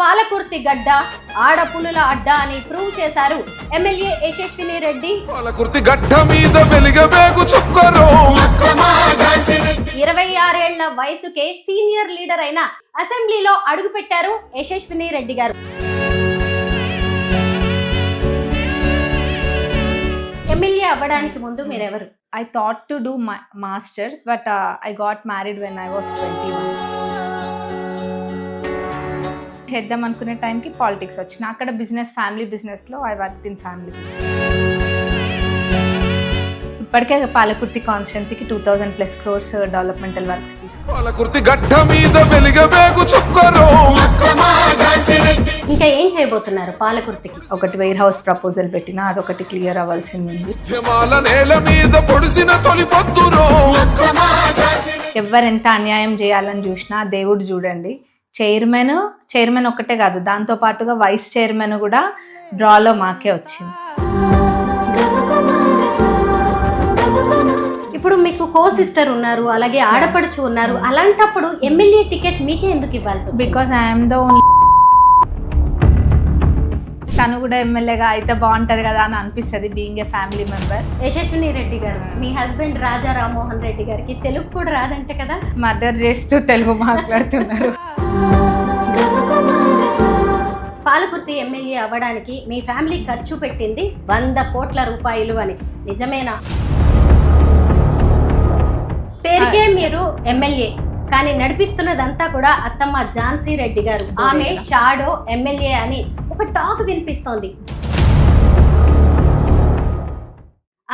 పాలకుర్తి గడ్డ ఆడపులుల అడ్డ అని ప్రూవ్ చేశారు ఎమ్మెల్యే యశస్విని రెడ్డి. పాలకుర్తి గడ్డ మీద వెలిగబేగు చుక్కరో 26 ఏళ్ల వయసుకే సీనియర్ లీడర్ అయిన అసెంబ్లీలో అడుగుపెట్టారు యశస్విని రెడ్డి గారు. ఎమ్మెల్యే అవ్వడానికి ముందు మీరెవరు? I thought to do my masters, but I got married when I was 21. చేద్దాం అనుకునే టైంకి పాలిటిక్స్ వచ్చిన అక్కడ బిజినెస్ ఫ్యామిలీ బిజినెస్లో I work in family business. ఇప్పటికే పాలకుర్తి కాన్స్టిట్యున్సీకి 2000+ crores డెవలప్మెంటల్ వర్క్స్ తీసుకున్నాం. పాలకుర్తి గడ్డ మీద వెలిగబేగు చుక్కరో. ఇంకా ఏం చేయబోతున్నారు పాలకుర్తికి? ఒకటి వేర్ హౌస్ ప్రపోజల్ పెట్టినా అదొకటి క్లియర్ అవ్వాల్సింది ఉంది. ఉద్యమాల నేల మీద పొడిసిన తొలి పొద్దురో. ఎవరెంత అన్యాయం చేయాలని చూసినా దేవుడు చూడండి. చైర్మన్ ఒక్కటే కాదు, దాంతో పాటుగా వైస్ చైర్మన్ కూడా డ్రాలో మాకే వచ్చింది. ఇప్పుడు మీకు కో సిస్టర్ ఉన్నారు, అలాగే ఆడపడుచు ఉన్నారు. అలాంటప్పుడు ఎమ్మెల్యే టికెట్ మీకే ఎందుకు ఇవ్వాల్సి? Because I'm the only. తను కూడా ఎమ్మెల్యేగా అయితే బాగుంటది కదా అని అనిపిస్తుంది బీయింగ్ ఏ ఫ్యామిలీ మెంబర్. యశస్విని రెడ్డి గారు మీ హస్బెండ్ రాజా రామ్మోహన్ రెడ్డి గారికి తెలుగు కూడా రాదంటే కదా? మర్డర్ చేస్తూ తెలుగు మాట్లాడుతున్నారు. పాలకుర్తి ఎమ్మెల్యే అవ్వడానికి మీ ఫ్యామిలీ ఖర్చు పెట్టింది 100 కోట్ల రూపాయలు అని నిజమేనా? పేరుకే మీరు ఎమ్మెల్యే, కానీ నడిపిస్తున్నదంతా కూడా అత్తమ్మ ఝాన్సీ రెడ్డి గారు. ఆమె షాడో ఎమ్మెల్యే అని ఒక టాక్ వినిపిస్తోంది.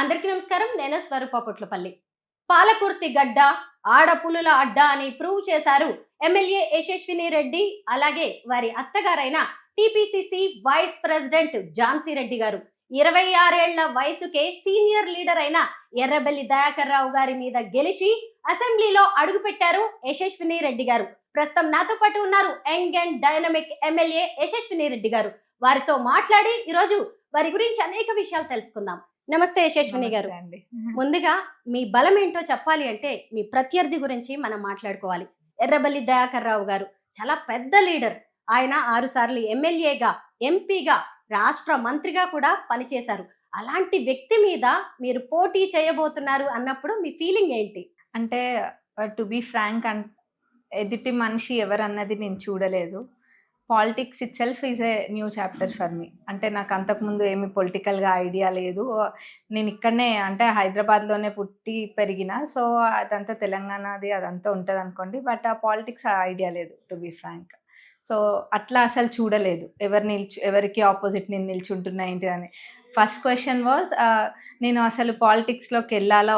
అందరికీ నమస్కారం, నేను స్వరూప పొట్లపల్లి. పాలకుర్తి గడ్డ ఆడపులుల అడ్డ అని ప్రూవ్ చేశారు ఎమ్మెల్యే యశస్విని రెడ్డి, అలాగే వారి అత్తగారైన TPCC vice president Jhansi Reddy గారు. 26 ఏళ్ల వయసుకే సీనియర్ లీడర్ అయిన ఎర్రబెల్లి దయాకర్ రావు గారి మీద గెలిచి అసెంబ్లీలో అడుగుపెట్టారు యశస్విని రెడ్డి గారు. ప్రస్తుతం నాతో పాటు ఉన్నారు యంగ్ అండ్ డైనమిక్ ఎమ్మెల్యే యశస్విని రెడ్డి గారు. వారితో మాట్లాడి ఈరోజు వారి గురించి అనేక విషయాలు తెలుసుకుందాం. నమస్తే యశస్విని గారు. ముందుగా మీ బలం ఏంటో చెప్పాలి అంటే మీ ప్రత్యర్థి గురించి మనం మాట్లాడుకోవాలి. ఎర్రబెల్లి దయాకర్ రావు గారు చాలా పెద్ద లీడర్. ఆయన 6 సార్లు ఎమ్మెల్యేగా, ఎంపీగా, రాష్ట్ర మంత్రిగా కూడా పనిచేశారు. అలాంటి వ్యక్తి మీద మీరు పోటీ చేయబోతున్నారు అన్నప్పుడు మీ ఫీలింగ్ ఏంటి? అంటే టు బీ ఫ్రాంక్, ఎదుటి మనిషి ఎవరన్నది నేను చూడలేదు. Politics it self is a new chapter for me. అంటే నాకు అంతకుముందు ఏమి పొలిటికల్గా ఐడియా లేదు. నేను ఇక్కడనే అంటే హైదరాబాద్లోనే పుట్టి పెరిగిన, సో అదంతా తెలంగాణది అదంతా ఉంటుంది అనుకోండి. బట్ ఆ పాలిటిక్స్ ఐడియా లేదు టు బీ ఫ్రాంక్. సో అట్లా అసలు చూడలేదు ఎవరికి ఆపోజిట్ నేను నిల్చుంటున్నా ఏంటి అని. ఫస్ట్ క్వశ్చన్ వాజ్ నేను అసలు పాలిటిక్స్లోకి వెళ్ళాలా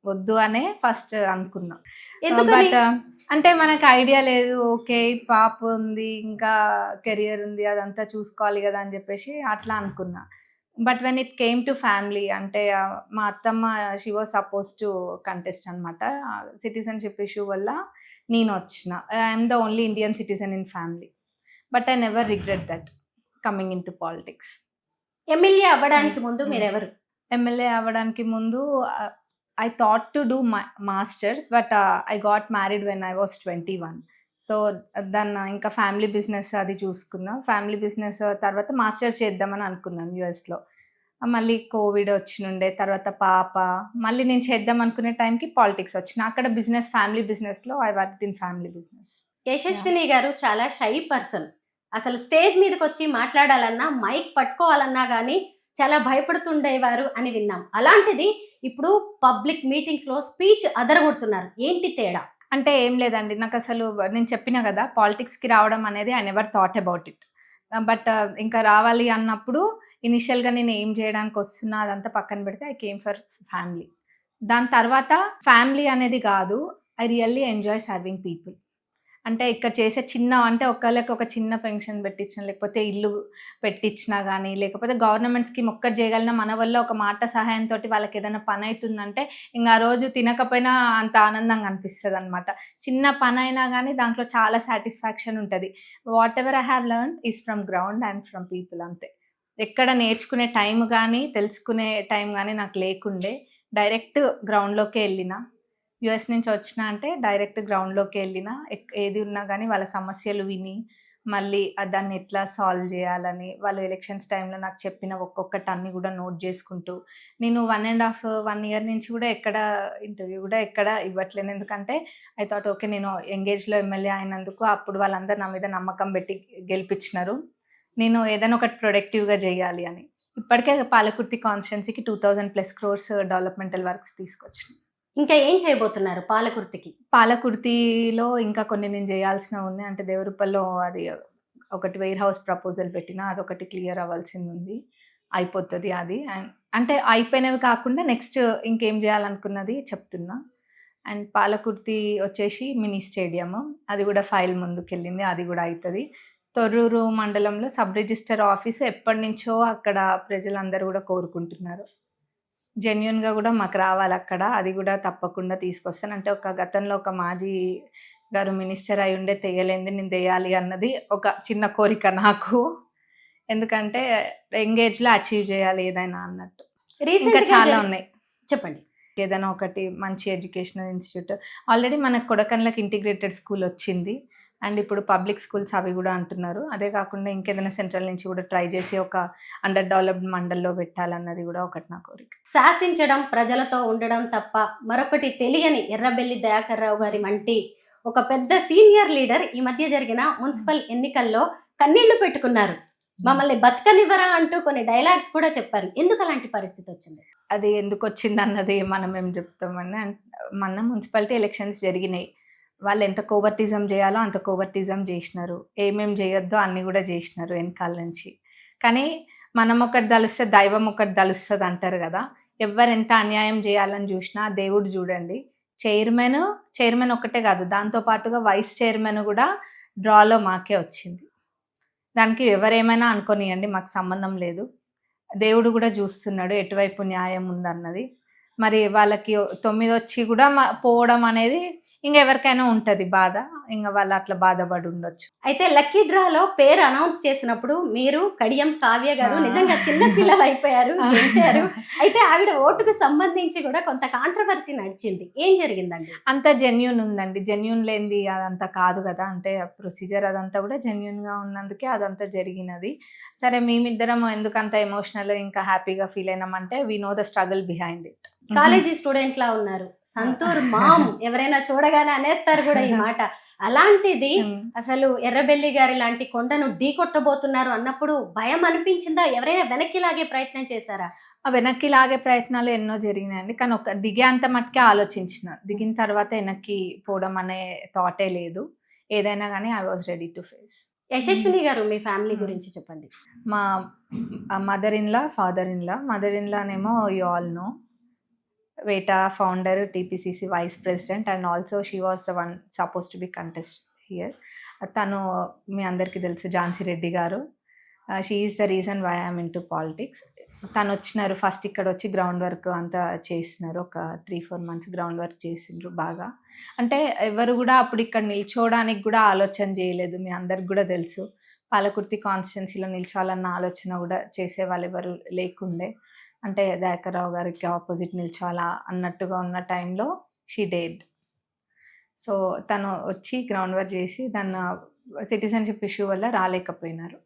వద్దు అనే ఫస్ట్ అనుకున్నా. బట్ అంటే మనకు ఐడియా లేదు. ఓకే, పాప ఉంది, ఇంకా కెరియర్ ఉంది, అదంతా చూసుకోవాలి కదా అని చెప్పేసి అట్లా అనుకున్నా. But when it came to family, అంటే మా అత్తమ్మ she was suppose to contest అనమాట. సిటిజన్షిప్ ఇష్యూ వల్ల నేను వచ్చిన. I'm the only Indian citizen in family, but I never regret that coming in to politics. MLA అవ్వడానికి ముందు మీరెవరు? ఎమ్మెల్యే అవ్వడానికి ముందు I thought to do my masters, but I got married when I was 21. So దాన్ని ఇంకా family business అది చూసుకున్నా. Family business తర్వాత మాస్టర్స్ చేద్దామని అనుకున్నాను యూఎస్లో. మళ్ళీ కోవిడ్ వచ్చినుండే, తర్వాత పాప, మళ్ళీ నేను చేద్దాం అనుకునే టైంకి పాలిటిక్స్ వచ్చిన అక్కడ బిజినెస్ ఫ్యామిలీ బిజినెస్లో I work in family business. Yashaswini గారు చాలా షై పర్సన్. అసలు స్టేజ్ మీదకి వచ్చి మాట్లాడాలన్నా, మైక్ పట్టుకోవాలన్నా కానీ చాలా భయపడుతుండేవారు అని విన్నాం. అలాంటిది ఇప్పుడు పబ్లిక్ మీటింగ్స్లో స్పీచ్ అదరగొడుతున్నారు. ఏంటి తేడా? అంటే ఏం లేదండి, నాకు అసలు నేను చెప్పిన కదా పాలిటిక్స్కి రావడం అనేది I never thought about it. But ఇంకా రావాలి అన్నప్పుడు ఇనిషియల్గా నేను ఏం చేయడానికి వస్తున్నా అదంతా పక్కన పెడితే ఐ కేమ్ ఫర్ ఫ్యామిలీ. దాని తర్వాత ఫ్యామిలీ అనేది కాదు, I really enjoy serving people. అంటే ఇక్కడ చేసే అంటే ఒకళ్ళకి ఒక చిన్న పెన్షన్ పెట్టించిన, లేకపోతే ఇల్లు పెట్టించినా కానీ, లేకపోతే గవర్నమెంట్ స్కీమ్ ఒక్కటి చేయగలిగిన మన వల్ల ఒక మాట సహాయంతో వాళ్ళకి ఏదైనా పని అవుతుందంటే ఇంకా ఆ రోజు తినకపోయినా అంత ఆనందంగా అనిపిస్తుంది అనమాట. చిన్న పని అయినా కానీ దాంట్లో చాలా సాటిస్ఫాక్షన్ ఉంటుంది. What ever I have learn is from ground and from people. అంతే. ఎక్కడ నేర్చుకునే టైం కానీ తెలుసుకునే టైం కానీ నాకు లేకుండే. డైరెక్ట్ గ్రౌండ్లోకే వెళ్ళిన. యుఎస్ నుంచి వచ్చిన అంటే డైరెక్ట్ గ్రౌండ్లోకి వెళ్ళిన, ఏది ఉన్నా కానీ వాళ్ళ సమస్యలు విని మళ్ళీ దాన్ని ఎట్లా సాల్వ్ చేయాలని వాళ్ళు ఎలక్షన్స్ టైంలో నాకు చెప్పిన ఒక్కొక్కటి అన్ని కూడా నోట్ చేసుకుంటూ, నేను 1.5 year నుంచి కూడా ఎక్కడ ఇంటర్వ్యూ కూడా ఎక్కడ ఇవ్వట్లేను. ఎందుకంటే ఐ థాట్ ఓకే, నేను ఎంగేజ్లో ఎమ్మెల్యే అయినందుకు అప్పుడు వాళ్ళందరూ నా మీద నమ్మకం పెట్టి గెలిపించినారు, నేను ఏదైనా ఒకటి ప్రొడక్టివ్గా చేయాలి అని. ఇప్పటికే పాలకుర్తి కాన్స్టిట్యున్సీకి 2000+ crores డెవలప్మెంటల్ వర్క్స్ తీసుకొచ్చిన. ఇంకా ఏం చేయబోతున్నారు పాలకుర్తికి? పాలకుర్తిలో ఇంకా కొన్ని నేను చేయాల్సినవి ఉన్నాయి. అంటే దేవరూపల్లో అది ఒకటి వేర్ హౌస్ ప్రపోజల్ పెట్టినా, అదొకటి క్లియర్ అవ్వాల్సింది ఉంది, అయిపోతుంది అది. అండ్ అంటే అయిపోయినవి కాకుండా నెక్స్ట్ ఇంకేం చేయాలనుకున్నది చెప్తున్నా. అండ్ పాలకుర్తి వచ్చేసి మినీ స్టేడియం, అది కూడా ఫైల్ ముందుకు వెళ్ళింది, అది కూడా అవుతుంది. తొర్రూరు మండలంలో సబ్ రిజిస్టర్ ఆఫీస్ ఎప్పటి నుంచో అక్కడ ప్రజలందరూ కూడా కోరుకుంటున్నారు. జెన్యున్గా కూడా మాకు రావాలి అక్కడ, అది కూడా తప్పకుండా తీసుకొస్తాను. అంటే గతంలో ఒక మాజీ గారు మినిస్టర్ అయి ఉండే తెయ్యలేంది, నేను తెయ్యాలి అన్నది ఒక చిన్న కోరిక నాకు. ఎందుకంటే ఎంగేజ్లో అచీవ్ చేయాలి ఏదైనా అన్నట్టు. ఇంకా చాలా ఉన్నాయి, చెప్పండి. ఏదైనా ఒకటి మంచి ఎడ్యుకేషనల్ ఇన్స్టిట్యూట్. ఆల్రెడీ మనకు కొడకన్లకు ఇంటిగ్రేటెడ్ స్కూల్ వచ్చింది, అండ్ ఇప్పుడు పబ్లిక్ స్కూల్స్ అవి కూడా అంటున్నారు. అదే కాకుండా ఇంకేదైనా సెంట్రల్ నుంచి కూడా ట్రై చేసి ఒక అండర్ డెవలప్డ్ మండల్లో పెట్టాలన్నది కూడా ఒకటి నా కోరిక. శాసించడం, ప్రజలతో ఉండడం తప్ప మరొకటి తెలియని ఎర్రబెల్లి దయాకర్ రావు గారి వంటి ఒక పెద్ద సీనియర్ లీడర్ ఈ మధ్య జరిగిన మున్సిపల్ ఎన్నికల్లో కన్నీళ్లు పెట్టుకున్నారు. మమ్మల్ని బతకనివ్వరా అంటూ కొన్ని డైలాగ్స్ కూడా చెప్పారు. ఎందుకు అలాంటి పరిస్థితి వచ్చింది? అది ఎందుకు వచ్చింది అన్నది మనం ఏం చెప్తామని, మన మున్సిపాలిటీ ఎలక్షన్స్ జరిగినాయి, వాళ్ళు ఎంత కోవర్టిజం చేయాలో అంత కోవర్టిజం చేసినారు, ఏమేమి చేయొద్దో అన్నీ కూడా చేసినారు వెనకాల నుంచి. కానీ మనం ఒకటి తలుస్తే దైవం ఒకటి తలుస్తుంది అంటారు కదా. ఎవరు ఎంత అన్యాయం చేయాలని చూసినా దేవుడు చూడండి. చైర్మన్ ఒకటే కాదు, దాంతోపాటుగా వైస్ చైర్మన్ కూడా డ్రాలో మాకే వచ్చింది. దానికి ఎవరేమైనా అనుకోనియండి, మాకు సంబంధం లేదు. దేవుడు కూడా చూస్తున్నాడు ఎటువైపు న్యాయం ఉందన్నది. మరి వాళ్ళకి 9 వచ్చి కూడా పోవడం అనేది ఇంకా ఎవరికైనా ఉంటుంది బాధ, ఇంకా వాళ్ళు అట్లా బాధపడి ఉండొచ్చు. అయితే లక్కీ డ్రాలో పేరు అనౌన్స్ చేసినప్పుడు మీరు కడియం కావ్య గారు నిజంగా చిన్న పిల్లలు అయిపోయారు, గెలిచారు. అయితే ఆవిడ ఓటుకు సంబంధించి కూడా కొంత కాంట్రవర్సీ నడిచింది, ఏం జరిగిందండి? అంత జెన్యున్ ఉందండి, జెన్యున్ లేనిది అదంతా కాదు కదా. అంటే ప్రొసీజర్ అదంతా కూడా జెన్యున్గా ఉన్నందుకే అదంతా జరిగినది. సరే, మేమిద్దరం ఎందుకంత ఎమోషనల్ ఇంకా హ్యాపీగా ఫీల్ అయినామంటే we know the struggle behind it. College student లా ఉన్నారు, సంతూర్ మామ్ ఎవరైనా చూడగానే అనేస్తారు కూడా ఈ మాట. అలాంటిది అసలు ఎర్రబెల్లి గారి లాంటి కొండను ఢీ కొట్టబోతున్నారు అన్నప్పుడు భయం అనిపించిందా? ఎవరైనా వెనక్కి లాగే ప్రయత్నం చేశారా? వెనక్కి లాగే ప్రయత్నాలు ఎన్నో జరిగినాయండి, కానీ దిగే అంత మట్టుకే ఆలోచించిన. దిగిన తర్వాత వెనక్కి పోవడం అనే థాటే లేదు. ఏదైనా కానీ I was ready to face. Yashaswini గారు, మీ ఫ్యామిలీ గురించి చెప్పండి. మా మదర్ ఇన్లానేమో యు ఆల్ నో, వేటా founder, TPCC vice president, and also she was the one suppose to be contest here. తను మీ అందరికీ తెలుసు, ఝాన్సీ రెడ్డి గారు. She is the reason why I'm into politics. తను వచ్చినారు, ఫస్ట్ ఇక్కడ వచ్చి గ్రౌండ్ వర్క్ అంతా చేసినారు, ఒక 3-4 months గ్రౌండ్ వర్క్ చేసిండ్రు బాగా. అంటే ఎవరు కూడా అప్పుడు ఇక్కడ నిల్చోవడానికి కూడా ఆలోచన చేయలేదు, మీ అందరికి కూడా తెలుసు. పాలకుర్తి కాన్స్టిట్యున్సీలో నిల్చోవాలన్న ఆలోచన కూడా చేసే వాళ్ళు ఎవరు లేకుండే. అంటే దయాకర్ రావు గారికి ఆపోజిట్ నిల్చోవాలా అన్నట్టుగా ఉన్న టైంలో షీ డేడ్. సో తను వచ్చి గ్రౌండ్ వర్క్ చేసి దాన్ని సిటిజన్షిప్ ఇష్యూ వల్ల రాలేకపోయినారు.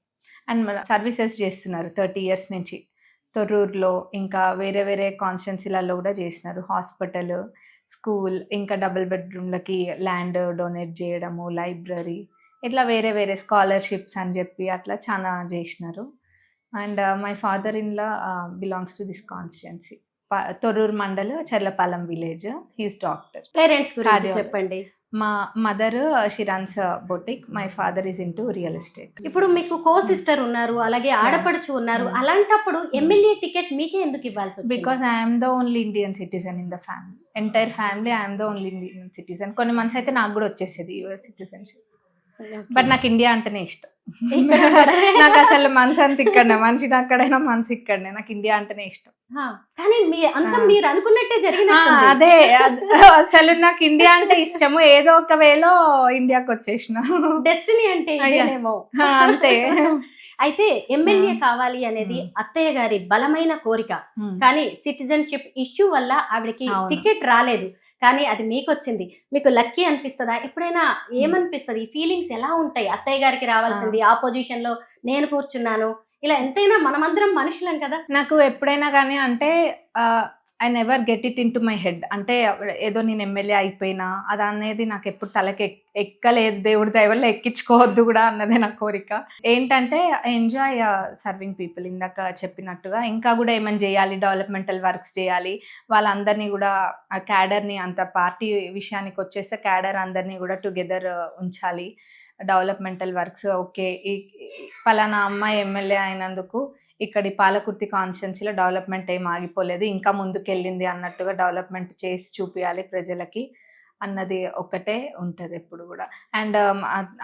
అండ్ సర్వీసెస్ చేస్తున్నారు 30 years నుంచి తొర్రూరులో, ఇంకా వేరే కాన్స్టిట్యున్సీలలో కూడా చేసినారు. హాస్పిటల్, స్కూల్, ఇంకా డబుల్ బెడ్రూమ్లకి ల్యాండ్ డొనేట్ చేయడము, లైబ్రరీ, ఇట్లా వేరే స్కాలర్షిప్స్ అని చెప్పి అట్లా చాలా చేసినారు. And my father in law belongs to this constituency, Thorrur mandal, Cherlapalem village. He's doctor. Parents గురించి చెప్పండి. మా mother she runs boutique, my father is into real estate. ఇప్పుడు మీకు కో సిస్టర్ ఉన్నారు, అలాగే ఆడపడుచు ఉన్నారు, అలాంటప్పుడు ఎమ్మెల్యే టికెట్ మీకే ఎందుకు ఇవ్వాల్సి వచ్చింది? Because I'm the only Indian citizen in the family, entire family I'm the only Indian citizen. కొన్ని మంత్స్ అయితే నాకు కూడా వచ్చేసేది యుఎస్ సిటిజన్షిప్, బట్ నాకు ఇండియా అంటేనే ఇష్టం. నాకు అసలు మనసు అంత ఇక్కడనే, మనిషిని అక్కడైనా మనసు ఇక్కడనే, నాకు ఇండియా అంటేనే ఇష్టం. కానీ మీరు అనుకున్నట్టే జరిగిన అదే అసలు నాకు ఇండియా అంటే ఇష్టము, ఏదో ఒక వేలో ఇండియాకి వచ్చేసిన. డెస్టినీ అంటే అంతే. అయితే ఎమ్మెల్యే కావాలి అనేది అత్తయ్య గారి బలమైన కోరిక, కానీ సిటిజన్షిప్ ఇష్యూ వల్ల ఆవిడకి అవును. టికెట్ రాలేదు. కానీ అది మీకు వచ్చింది. మీకు లక్కీ అనిపిస్తుందా? ఎప్పుడైనా ఏమనిపిస్తుంది? ఈ ఫీలింగ్స్ ఎలా ఉంటాయి? అత్తయ్య గారికి రావాల్సింది, ఆ పొజిషన్ లో నేను కూర్చున్నాను. ఇలా ఎంతైనా మనమందరం మనుషులం కదా. నాకు ఎప్పుడైనా కానీ అంటే I never get it in to my head. అంటే ఏదో నేను ఎమ్మెల్యే అయిపోయినా అది అనేది నాకు ఎప్పుడు తలకి ఎక్కలేదు. దేవుడి దయ వల్ల ఎక్కించుకోవద్దు కూడా అన్నదే నా కోరిక. ఏంటంటే ఎంజాయ్ సర్వింగ్ పీపుల్. ఇందాక చెప్పినట్టుగా ఇంకా కూడా ఏమైనా చేయాలి, డెవలప్మెంటల్ వర్క్స్ చేయాలి, వాళ్ళందరినీ కూడా ఆ క్యాడర్ని, అంత పార్టీ విషయానికి వచ్చేస్తే క్యాడర్ అందరినీ కూడా టుగెదర్ ఉంచాలి. డెవలప్మెంటల్ వర్క్స్ ఓకే, ఈ పలానా అమ్మాయి ఎమ్మెల్యే అయినందుకు ఇక్కడి పాలకుర్తి కాన్స్టిట్యున్సీలో డెవలప్మెంట్ ఏం ఆగిపోలేదు, ఇంకా ముందుకెళ్ళింది అన్నట్టుగా డెవలప్మెంట్ చేసి చూపించాలి ప్రజలకి అన్నది ఒక్కటే ఉంటుంది ఎప్పుడు కూడా. అండ్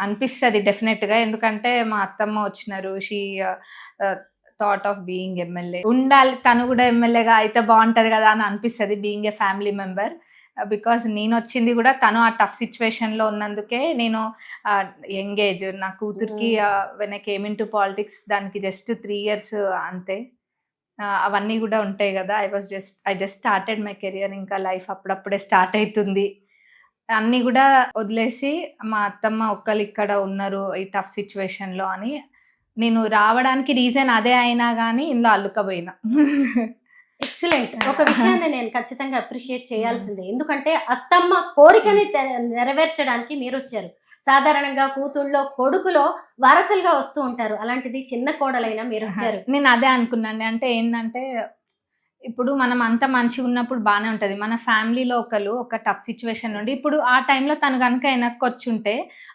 అనిపిస్తుంది డెఫినెట్గా, ఎందుకంటే మా అత్తమ్మ వచ్చినారు, she thought of being MLA, ఉండాలి తను కూడా ఎమ్మెల్యేగా అయితే బాగుంటుంది కదా అని అనిపిస్తుంది being a family member. Because నేను వచ్చింది కూడా తను ఆ టఫ్ సిచ్యువేషన్లో ఉన్నందుకే. నేను యంగ్ ఏజ్, నా కూతురికి when I came in to politics దానికి జస్ట్ 3 years అంతే. అవన్నీ కూడా ఉంటాయి కదా. I just started my career, ఇంకా లైఫ్ అప్పుడప్పుడే స్టార్ట్ అవుతుంది. అన్నీ కూడా వదిలేసి మా అత్తమ్మ ఒక్కరు ఇక్కడ ఉన్నారు ఈ టఫ్ సిచ్యువేషన్లో అని నేను రావడానికి రీజన్ అదే అయినా కానీ ఇందులో అల్లుకపోయినా. ఎక్సలెంట్. ఒక విషయాన్ని నేను ఖచ్చితంగా అప్రిషియేట్ చేయాల్సిందే. ఎందుకంటే అత్తమ్మ కోరికని నెరవేర్చడానికి మీరు వచ్చారు. సాధారణంగా కూతుళ్ళో కొడుకులో వారసులుగా వస్తూ ఉంటారు, అలాంటిది చిన్న కోడలైనా మీరు వచ్చారు. నేను అదే అనుకున్నాను. అంటే ఏంటంటే ఇప్పుడు మనం అంత మంచిగా ఉన్నప్పుడు బాగానే ఉంటుంది. మన ఫ్యామిలీలో ఒక టఫ్ సిచ్యువేషన్ నుండి ఇప్పుడు ఆ టైంలో తను కనుక వెనక్కి వచ్చి ఉంటే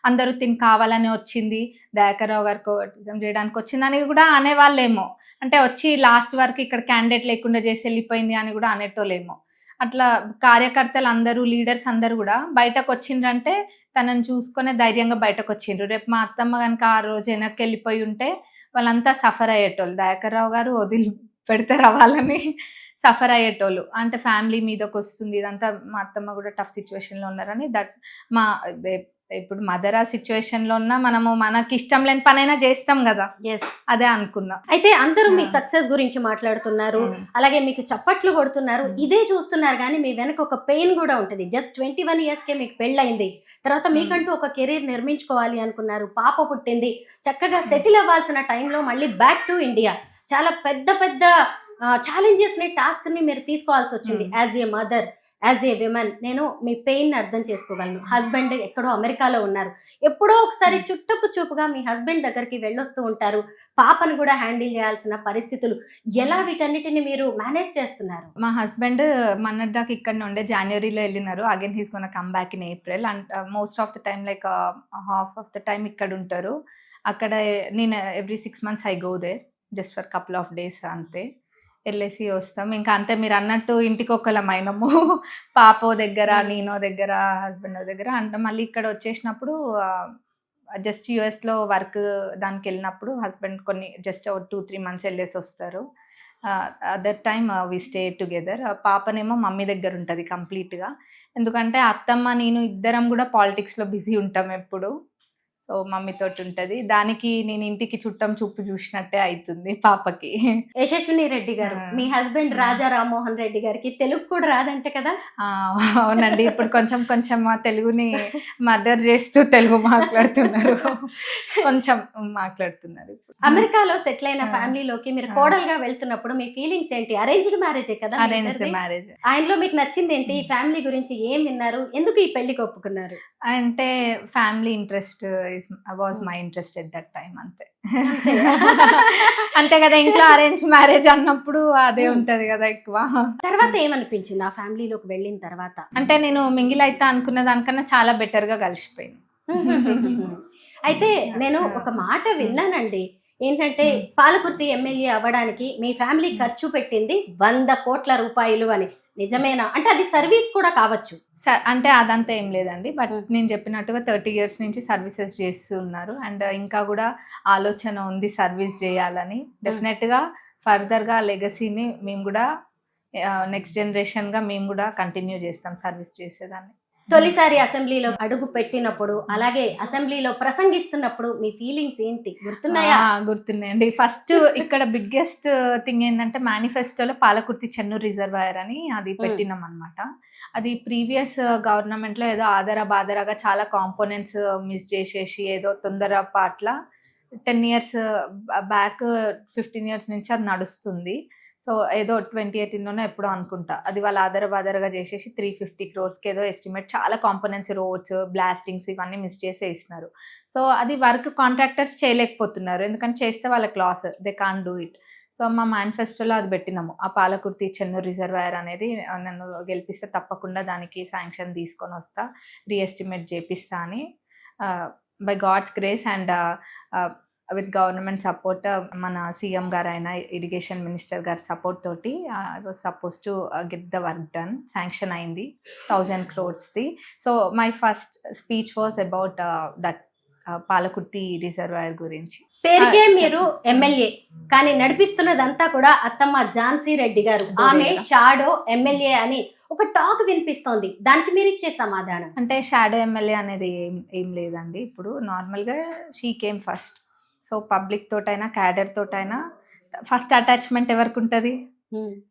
అందరూ తిని కావాలని వచ్చింది, దయాకర్రావు గారికి ఓటిజం చేయడానికి వచ్చింది అని కూడా అనేవాళ్ళేమో. అంటే వచ్చి లాస్ట్ వరకు ఇక్కడ క్యాండిడేట్ లేకుండా చేసి వెళ్ళిపోయింది అని కూడా అనేటోళ్ళేమో. అట్లా కార్యకర్తలు అందరూ, లీడర్స్ అందరూ కూడా బయటకు వచ్చిండ్రంటే తనని చూసుకునే ధైర్యంగా బయటకు వచ్చిండ్రు. రేపు మా అత్తమ్మ కనుక ఆ రోజు వెనక్కి వెళ్ళిపోయి ఉంటే వాళ్ళంతా సఫర్ అయ్యేటోళ్ళు. దయాకర్రావు గారు వదిలి పెడితే వాళ్ళని సఫర్ అయ్యేటోళ్ళు. అంటే ఫ్యామిలీ మీదకి వస్తుంది ఇదంతా. మా అత్తమ్మ కూడా టఫ్ సిచ్యువేషన్లో ఉన్నారని మా ఇప్పుడు మదర్ ఆ సిచ్యువేషన్లో ఉన్నా మనము మనకి ఇష్టం లేని పనైనా చేస్తాం కదా, అదే అనుకున్నా. అయితే అందరూ మీ సక్సెస్ గురించి మాట్లాడుతున్నారు, అలాగే మీకు చప్పట్లు కొడుతున్నారు, ఇదే చూస్తున్నారు, కానీ మీ వెనక ఒక పెయిన్ కూడా ఉంటుంది. జస్ట్ 21 yearsకే మీకు పెళ్ళయింది, తర్వాత మీకంటూ ఒక కెరీర్ నిర్మించుకోవాలి అనుకున్నారు, పాప పుట్టింది, చక్కగా సెటిల్ అవ్వాల్సిన టైంలో మళ్ళీ బ్యాక్ టు ఇండియా. చాలా పెద్ద పెద్ద ఛాలెంజెస్ ని, టాస్క్ ని మీరు తీసుకోవాల్సి వచ్చింది as a mother, as a women. నేను మీ పెయిన్ అర్థం చేసుకోగలను. హస్బెండ్ ఎక్కడో అమెరికాలో ఉన్నారు, ఎప్పుడో ఒకసారి చుట్టపు చూపుగా మీ హస్బెండ్ దగ్గరికి వెళ్ళొస్తూ ఉంటారు, పాపను కూడా హ్యాండిల్ చేయాల్సిన పరిస్థితులు. ఎలా వీటన్నిటిని మీరు మేనేజ్ చేస్తున్నారు? మా హస్బెండ్ మొన్నటిదాకా ఇక్కడ ఉండే, జనవరిలో వెళ్ళినారు. Again he's gonna come back in April. And most of the time like half of the time ఇక్కడ ఉంటారు. అక్కడ నేను every 6 months I go there just for couple of days అంతే, వెళ్ళేసి వస్తాం. ఇంకా అంతే మీరు అన్నట్టు ఇంటికి ఒకళ్ళమైనము, పాపో దగ్గర, నేనో దగ్గర, హస్బెండ్ దగ్గర. అంటే మళ్ళీ ఇక్కడ వచ్చేసినప్పుడు జస్ట్ యూఎస్లో వర్క్ దానికి వెళ్ళినప్పుడు హస్బెండ్ కొన్ని జస్ట్ 2-3 months వెళ్ళేసి వస్తారు. Other time we stay together. పాపనేమో మమ్మీ దగ్గర ఉంటుంది కంప్లీట్గా. ఎందుకంటే అత్తమ్మ నేను ఇద్దరం కూడా పాలిటిక్స్లో బిజీ ఉంటాం ఎప్పుడు. సో మమ్మీతోటి ఉంటుంది. దానికి నేను ఇంటికి చుట్టం చూపు చూసినట్టే అవుతుంది పాపకి. యశస్విని రెడ్డి గారు, మీ హస్బెండ్ రాజా రామ్మోహన్ రెడ్డి గారికి తెలుగు కూడా రాదంటే కదా? అవునండి, ఇప్పుడు కొంచెం మా తెలుగుని మదర్ చేస్తూ తెలుగు మాట్లాడుతున్నారు, కొంచెం మాట్లాడుతున్నారు. అమెరికాలో సెటిల్ అయిన ఫ్యామిలీలోకి మీరు కోడలుగా వెళ్తున్నప్పుడు మీ ఫీలింగ్స్ ఏంటి? అరేంజ్డ్ మ్యారేజే కదా? Arranged marriage. ఆయనలో మీకు నచ్చింది ఏంటి? ఈ ఫ్యామిలీ గురించి ఏం విన్నారు? ఎందుకు ఈ పెళ్లికి ఒప్పుకున్నారు? అంటే family interest was my interest at that time, అంతే. అంతే కదా, ఇంట్లో అరేంజ్ మ్యారేజ్ అన్నప్పుడు అదే ఉంటది కదా ఎక్కువ. తర్వాత ఏమనిపించింది ఆ ఫ్యామిలీలోకి వెళ్ళిన తర్వాత? అంటే నేను మింగిల్ అయితే అనుకున్న దానికన్నా చాలా బెటర్ గా కలిసిపోయింది. అయితే నేను ఒక మాట విన్నానండి, ఏంటంటే పాలకుర్తి ఎమ్మెల్యే అవ్వడానికి మీ ఫ్యామిలీ ఖర్చు పెట్టింది 100 కోట్ల రూపాయలు అని. నిజమేనా? అంటే అది సర్వీస్ కూడా కావచ్చు. అంటే అదంతా ఏం లేదండి, బట్ నేను చెప్పినట్టుగా 30 years నుంచి సర్వీసెస్ చేస్తూ ఉన్నారు. అండ్ ఇంకా కూడా ఆలోచన ఉంది సర్వీస్ చేయాలని. డెఫినెట్గా ఫర్దర్గా లెగసీని మేము కూడా నెక్స్ట్ జనరేషన్గా మేము కూడా కంటిన్యూ చేస్తాం సర్వీస్ చేసేదాన్ని. తొలిసారి అసెంబ్లీలో అడుగు పెట్టినప్పుడు అలాగే అసెంబ్లీలో ప్రసంగిస్తున్నప్పుడు మీ ఫీలింగ్స్ ఏంటి గుర్తున్నాయా? గుర్తున్నాయండి. ఫస్ట్ ఇక్కడ బిగ్గెస్ట్ థింగ్ ఏంటంటే మేనిఫెస్టోలో పాలకుర్తి చెన్నూరు రిజర్వాయర్ అని అది పెట్టినాం అనమాట. అది ప్రీవియస్ గవర్నమెంట్లో ఏదో బాదరాగా చాలా కాంపోనెంట్స్ మిస్ చేసేసి ఏదో తొందరపాట్ల 10 years బ్యాక్ 15 years నుంచి అది నడుస్తుంది. సో ఏదో 2018లోనే ఎప్పుడో అనుకుంటా అది వాళ్ళు బాదరగా చేసేసి 350 crores ఏదో ఎస్టిమేట్, చాలా కాంపోనెంట్స్, రోడ్స్, బ్లాస్టింగ్స్ ఇవన్నీ మిస్ చేసి వేసినారు. సో అది వర్క్ కాంట్రాక్టర్స్ చేయలేకపోతున్నారు, ఎందుకంటే చేస్తే వాళ్ళకి loss, they can do it. So మా మేనిఫెస్టోలో అది పెట్టినాము, ఆ పాలకుర్తి చెన్నూరు రిజర్వాయర్ అనేది నన్ను గెలిపిస్తే తప్పకుండా దానికి శాంక్షన్ తీసుకొని వస్తా, రీఎస్టిమేట్ చేపిస్తా అని. By God's grace and with government support, మన సీఎం గారు అయిన ఇరిగేషన్ మినిస్టర్ గారి సపోర్ట్ తోటి I was suppose to get the work done. Sanction అయింది 1000 crores. So my first speech was about that Palakurthi reservoir గురించి. పేరుకే మీరు ఎమ్మెల్యే, కానీ నడిపిస్తున్నదంతా కూడా అత్తమ్మ ఝాన్సీ రెడ్డి గారు, ఆమె షాడో ఎమ్మెల్యే అని ఒక టాక్ వినిపిస్తోంది, దానికి మీరు ఇచ్చే సమాధానం? అంటే షాడో ఎమ్మెల్యే అనేది ఏం లేదండి. ఇప్పుడు నార్మల్గా she came first. So public తోటైనా క్యాడర్ తోటైనా ఫస్ట్ అటాచ్మెంట్ ఎవరికి ఉంటుంది?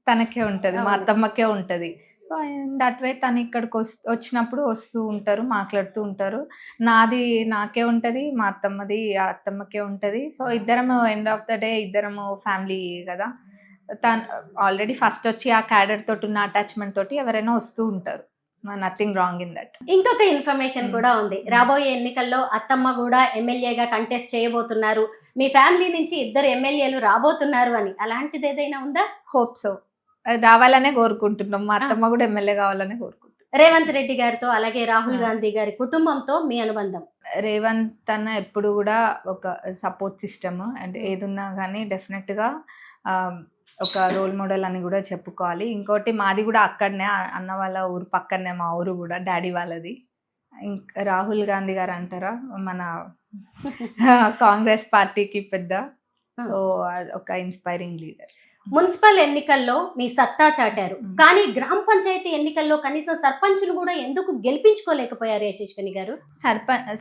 తనకే ఉంటుంది, మా అత్తమ్మకే ఉంటుంది. సో ఇన్ దట్ వే తను ఇక్కడికి వచ్చినప్పుడు వస్తూ ఉంటారు, మాట్లాడుతూ ఉంటారు. నాది నాకే ఉంటుంది, మా అత్తమ్మది ఆ అత్తమ్మకే ఉంటుంది. సో ఇద్దరము ఎండ్ ఆఫ్ ద డే ఇద్దరము ఫ్యామిలీ కదా. తను ఆల్రెడీ ఫస్ట్ వచ్చి ఆ క్యాడర్ తోటి ఉన్న అటాచ్మెంట్ తోటి ఎవరైనా వస్తూ ఉంటారు, నథింగ్ రాంగ్ ఇన్ దట్. ఇంకొక ఇన్ఫర్మేషన్ కూడా ఉంది, రాబోయే ఎన్నికల్లో అత్తమ్మ కూడా ఎమ్మెల్యేగా కంటెస్ట్ చేయబోతున్నారు, మీ ఫ్యామిలీ నుంచి 2 ఎమ్మెల్యేలు రాబోతున్నారు అని, అలాంటిది ఏదైనా ఉందా? హోప్ సో, రావాలనే కోరుకుంటున్నాం, మా అత్తమ్మ కూడా ఎమ్మెల్యే కావాలనే కోరుకుంటున్నాం. రేవంత్ రెడ్డి గారితో అలాగే రాహుల్ గాంధీ గారి కుటుంబంతో మీ అనుబంధం? రేవంత్ అన్న ఎప్పుడు కూడా ఒక సపోర్ట్ సిస్టమ్, అండ్ ఏదున్నా కానీ డెఫినెట్గా ఒక రోల్ మోడల్ అని కూడా చెప్పుకోవాలి. ఇంకోటి మాది కూడా అక్కడనే, అన్న వాళ్ళ ఊరు పక్కనే మా ఊరు కూడా, డాడీ వాళ్ళది. ఇంకా రాహుల్ గాంధీ గారు అంటారా, మన కాంగ్రెస్ పార్టీకి పెద్ద, సో ఒక ఇన్స్పైరింగ్ లీడర్. మున్సిపల్ ఎన్నికల్లో మీ సత్తా చాటారు, కానీ గ్రామ పంచాయతీ ఎన్నికల్లో కనీసం సర్పంచులు కూడా ఎందుకు గెలిపించుకోలేకపోయారు యశస్విని గారు?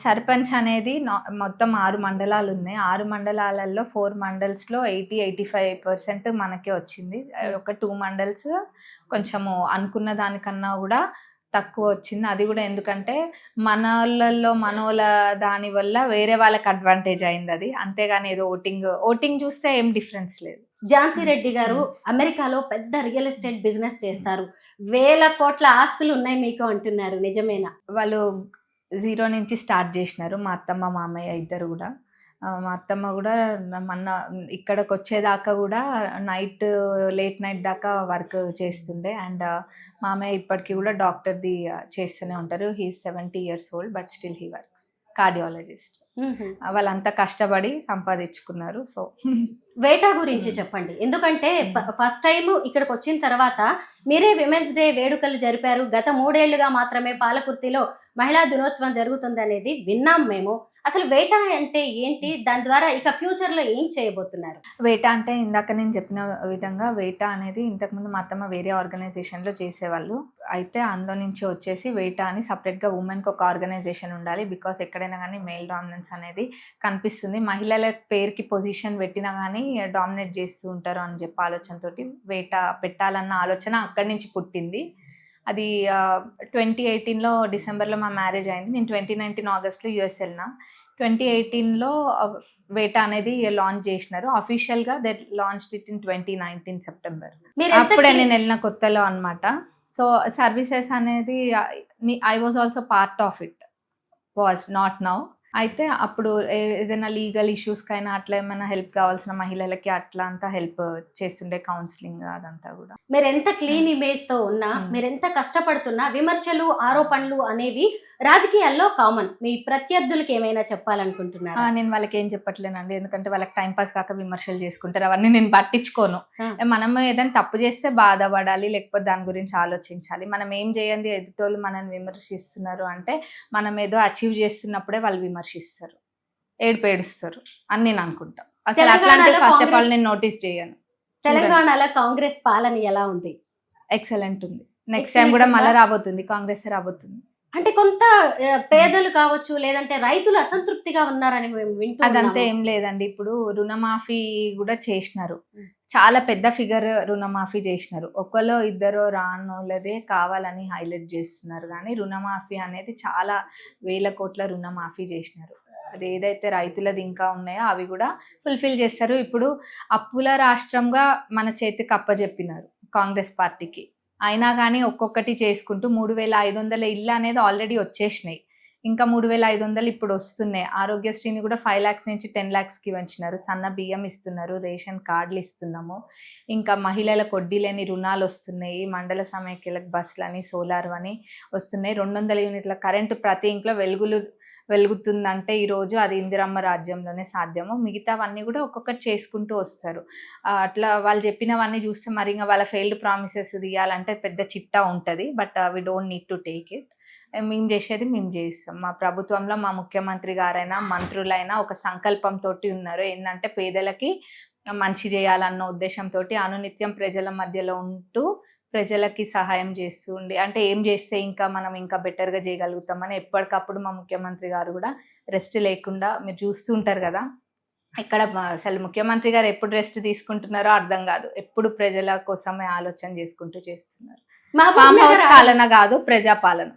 సర్పంచ్ అనేది మొత్తం 6 మండలాలు ఉన్నాయి. 6 మండలాలలో 4 మండల్స్లో 80-85% మనకే వచ్చింది. ఒక 2 మండల్స్ కొంచెము అనుకున్న దానికన్నా కూడా తక్కువ వచ్చింది. అది కూడా ఎందుకంటే మనోళ్ళ దాని వల్ల వేరే వాళ్ళకి అడ్వాంటేజ్ అయింది అది, అంతేగాని ఏదో ఓటింగ్ చూస్తే ఏం డిఫరెన్స్ లేదు. ఝాన్సీ రెడ్డి గారు అమెరికాలో పెద్ద రియల్ ఎస్టేట్ బిజినెస్ చేస్తారు, 1000 కోట్ల ఆస్తులు ఉన్నాయి మీకు అంటున్నారు, నిజమేనా? వాళ్ళు 0 నుంచి స్టార్ట్ చేసినారు, మా అత్తమ్మ మామయ్య ఇద్దరు కూడా. మా అత్తమ్మ కూడా మొన్న ఇక్కడికి వచ్చేదాకా కూడా లేట్ నైట్ దాకా వర్క్ చేస్తుండే. అండ్ మామయ్య ఇప్పటికీ కూడా డాక్టర్ది చేస్తూనే ఉంటారు. He is 70 years old but still he works, cardiologist. వాళ్ళంతా కష్టపడి సంపాదించుకున్నారు. సో వేటా గురించి చెప్పండి, ఎందుకంటే ఫస్ట్ టైం ఇక్కడికి వచ్చిన తర్వాత మీరే విమెన్స్ డే వేడుకలు జరిపారు. గత 3 ఏళ్లుగా మాత్రమే పాలకుర్తిలో మహిళా దినోత్సవం జరుగుతుంది అనేది విన్నాం మేము. అసలు వేటా అంటే ఏంటి, దాని ద్వారా ఇక ఫ్యూచర్ లో ఏం చేయబోతున్నారు? వేటా అంటే ఇందాక నేను చెప్పిన విధంగా వేటా అనేది ఇంతకుముందు మా అత్తమ్మ వేరే ఆర్గనైజేషన్ లో చేసేవాళ్ళు. అయితే అందులో నుంచి వచ్చేసి వేటా అని సపరేట్ గా ఉమెన్ కి ఒక ఆర్గనైజేషన్ ఉండాలి. బికాస్ ఎక్కడైనా కానీ మెయిల్ డామినెన్స్ అనేది కనిపిస్తుంది, మహిళల పేరుకి పొజిషన్ పెట్టినా కానీ డామినేట్ చేస్తూ ఉంటారు అని చెప్పి ఆలోచనతోటి వేటా పెట్టాలన్న ఆలోచన అక్కడి నుంచి పుట్టింది. అది 2018లో డిసెంబర్లో మా మ్యారేజ్ అయింది. నేను 2019 ఆగస్ట్లో యూఎస్ వెళ్ళిన. 2018లో వేటా అనేది లాంచ్ చేసినారు అఫీషియల్గా. They launch it in 2019 September. అప్పుడే నేను వెళ్ళిన కొత్తలో అనమాట. సో సర్వీసెస్ అనేది I was also part of it, was not now. అయితే అప్పుడు ఏదైనా లీగల్ ఇష్యూస్కైనా అట్లా ఏమైనా హెల్ప్ కావాల్సిన మహిళలకి అట్లా అంతా హెల్ప్ చేస్తుండే, కౌన్సిలింగ్ అదంతా కూడా. మీరు ఎంత క్లీన్ ఇమేజ్ తో ఉన్నా, మీరు ఎంత కష్టపడుతున్నా, విమర్శలు ఆరోపణలు అనేవి రాజకీయాల్లో కామన్. మీ ప్రత్యర్థులకి ఏమైనా చెప్పాలనుకుంటున్నారా? నేను వాళ్ళకి ఏం చెప్పట్లేనండి, ఎందుకంటే వాళ్ళకి టైంపాస్ కాక విమర్శలు చేసుకుంటారు, అవన్నీ నేను పట్టించుకోను. మనం ఏదైనా తప్పు చేస్తే బాధపడాలి, లేకపోతే దాని గురించి ఆలోచించాలి. మనం ఏం చేయండి, ఎదుటోళ్ళు మనల్ని విమర్శిస్తున్నారు అంటే మనం ఏదో అచీవ్ చేస్తున్నప్పుడే వాళ్ళు విమర్శిస్తారు, ఏడుస్తారు అని నేను అనుకుంటా. అసలు అట్లాంటి ఫస్ట్ ఆఫ్ ఆల్ నేను నోటీస్ చేయను. తెలంగాణలో కాంగ్రెస్ పాలన ఎలా ఉంది? ఎక్సలెంట్ ఉంది. నెక్స్ట్ టైం కూడా మళ్ళీ రాబోతుంది, కాంగ్రెస్ రాబోతుంది. అంటే కొంత పేదలు కావచ్చు, లేదంటే రైతులు అసంతృప్తిగా ఉన్నారని మేము వింటూ అదంతా ఉన్నాము. ఏం లేదండి. ఇప్పుడు రుణమాఫీ కూడా చేసినారు. ఉం. చాలా పెద్ద ఫిగర్ రుణమాఫీ చేసినారు. ఒకలో ఇద్దరో రానోళ్ళదే కావాలని హైలైట్ చేస్తున్నారు కానీ రుణమాఫీ అనేది చాలా వేల కోట్ల రుణమాఫీ చేసినారు. అది ఏదైతే రైతులది ఇంకా ఉన్నాయో అవి కూడా ఫుల్ఫిల్ చేస్తారు. ఇప్పుడు అప్పుల రాష్ట్రంగా మన చేతికి అప్పచెప్పినారు కాంగ్రెస్ పార్టీకి. అయినా కానీ ఒక్కొక్కటి చేసుకుంటూ 3,500 ఇల్లు అనేది ఆల్రెడీ వచ్చేసినాయి. ఇంకా 3,500 ఇప్పుడు వస్తున్నాయి. ఆరోగ్యశ్రీని కూడా 5 lakhs నుంచి 10 lakhsకి పెంచినారు. సన్న బియ్యం ఇస్తున్నారు, రేషన్ కార్డులు ఇస్తున్నాము. ఇంకా మహిళలకు వడ్డీ లేని రుణాలు వస్తున్నాయి. మండల సమైక్యలకు బస్సులని, సోలార్ అని వస్తున్నాయి. 200 యూనిట్ల కరెంటు ప్రతి ఇంట్లో వెలుగుతుందంటే ఈరోజు అది ఇందిరమ్మ రాజ్యంలోనే సాధ్యము. మిగతావన్నీ కూడా ఒక్కొక్కటి చేసుకుంటూ వస్తారు. అట్లా వాళ్ళు చెప్పినవన్నీ చూస్తే మరి ఇంకా వాళ్ళ ఫెయిల్డ్ ప్రామిసెస్ తీయాలంటే పెద్ద చిట్టా ఉంటుంది. But we don't need to take it. మేము చేసేది మేము చేస్తాం. మా ప్రభుత్వంలో మా ముఖ్యమంత్రి గారైనా మంత్రులైనా ఒక సంకల్పంతో ఉన్నారు. ఏంటంటే పేదలకి మంచి చేయాలన్న ఉద్దేశంతో అనునిత్యం ప్రజల మధ్యలో ఉంటూ ప్రజలకి సహాయం చేస్తూ ఉండి, అంటే ఏం చేస్తే ఇంకా మనం ఇంకా బెటర్గా చేయగలుగుతామని ఎప్పటికప్పుడు మా ముఖ్యమంత్రి గారు కూడా రెస్ట్ లేకుండా మీరు చూస్తూ ఉంటారు కదా. ఇక్కడ అసలు ముఖ్యమంత్రి గారు ఎప్పుడు రెస్ట్ తీసుకుంటున్నారో అర్థం కాదు. ఎప్పుడు ప్రజల కోసమే ఆలోచన చేసుకుంటూ చేస్తున్నారు. ఫామ్ హౌస్ పాలన కాదు, ప్రజాపాలన.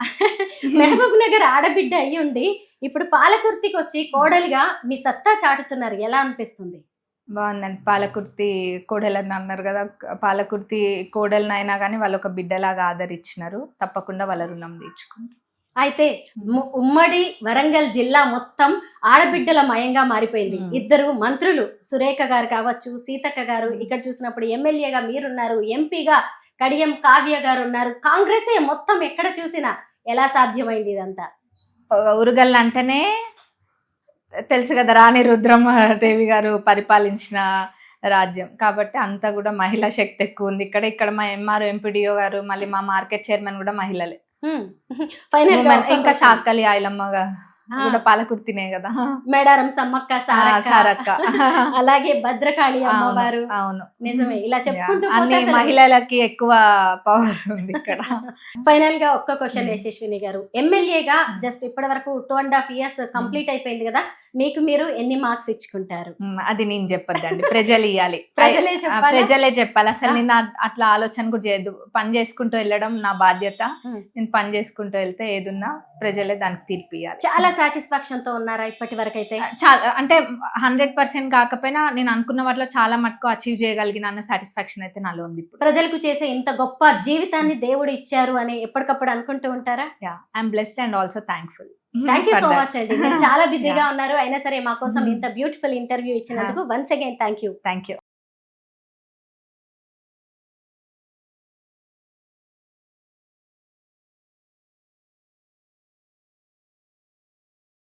మహబూబ్ నగర్ ఆడబిడ్డ అయ్యుండి ఇప్పుడు పాలకుర్తికి వచ్చి కోడలిగా మీ సత్తా చాటుతున్నారు, ఎలా అనిపిస్తుంది? బాగుందండి. పాలకుర్తి కోడలని అన్నారు కదా, పాలకుర్తి కోడలని అయినా కానీ వాళ్ళు ఒక బిడ్డలాగా ఆదరించినారు. తప్పకుండా వాళ్ళ రుణం తీర్చుకుంటారు. అయితే ఉమ్మడి వరంగల్ జిల్లా మొత్తం ఆడబిడ్డల మయంగా మారిపోయింది. ఇద్దరు మంత్రులు, సురేఖ గారు కావచ్చు, సీతక్క గారు, ఇక్కడ చూసినప్పుడు ఎమ్మెల్యేగా మీరున్నారు, ఎంపీగా కడియం కావ్య గారు ఉన్నారు. కాంగ్రెసే మొత్తం ఎక్కడ చూసినా. ఎలా సాధ్యమైంది ఇదంతా? ఉరుగల్ అంటేనే తెలుసు కదా, రాణి రుద్రమ్మదేవి గారు పరిపాలించిన రాజ్యం కాబట్టి అంతా కూడా మహిళా శక్తి ఎక్కువ ఉంది ఇక్కడ. మా ఎంఆర్ ఎంపీడీఓ గారు, మళ్ళీ మా మార్కెట్ చైర్మన్ కూడా మహిళలే. ఇంకా సాకలి ఐలమ్మ కూడా పాలకుర్తినే కదా, మేడారం సమ్మక్క సారక్క, అలాగే భద్రకాళి అమ్మవారు. అవును, నిజమే. ఇలా చెప్పుకుంటూ అన్ని మహిళలకి ఎక్కువ పవర్ ఉంది ఇక్కడ. ఫైనల్ గా ఒక్క క్వశ్చన్ యశస్విని గారు, ఎమ్మెల్యేగా జస్ట్ ఇప్పటి వరకు 2.5 years కంప్లీట్ అయిపోయింది కదా, మీకు మీరు ఎన్ని మార్క్స్ ఇచ్చుకుంటారు? అది నేను చెప్పొద్దండి, ప్రజలు ఇవ్వాలి. ప్రజలే చెప్పాలి. అసలు నేను అట్లా ఆలోచన కూడా చేయద్దు. పని చేసుకుంటూ వెళ్ళడం నా బాధ్యత. నేను పని చేసుకుంటూ వెళ్తే ఏదున్నా ప్రజలే దానికి తీర్పు ఇవ్వాలి. చాలా సాటిస్ఫాక్షన్ తో ఉన్నారా ఇప్పటి వరకు? అయితే చాలా, అంటే 100% కాకపోయినా నేను అనుకున్న వాటిలో చాలా మటుకు అచీవ్ చేయగలిగిన అన్న సాటిస్ఫాక్షన్ అయితే నాలో ఉంది. ప్రజలకు చేసే ఇంత గొప్ప జీవితాన్ని దేవుడు ఇచ్చారు అని ఎప్పటికప్పుడు అనుకుంటూ ఉంటారా? I'm blessed and also thankful. Thank you so much అండి. మీరు చాలా బిజీగా ఉన్నారు, అయినా సరే మా కోసం ఇంత బ్యూటిఫుల్ ఇంటర్వ్యూ ఇచ్చినందుకు వన్స్ అగైన్ థ్యాంక్ యూ.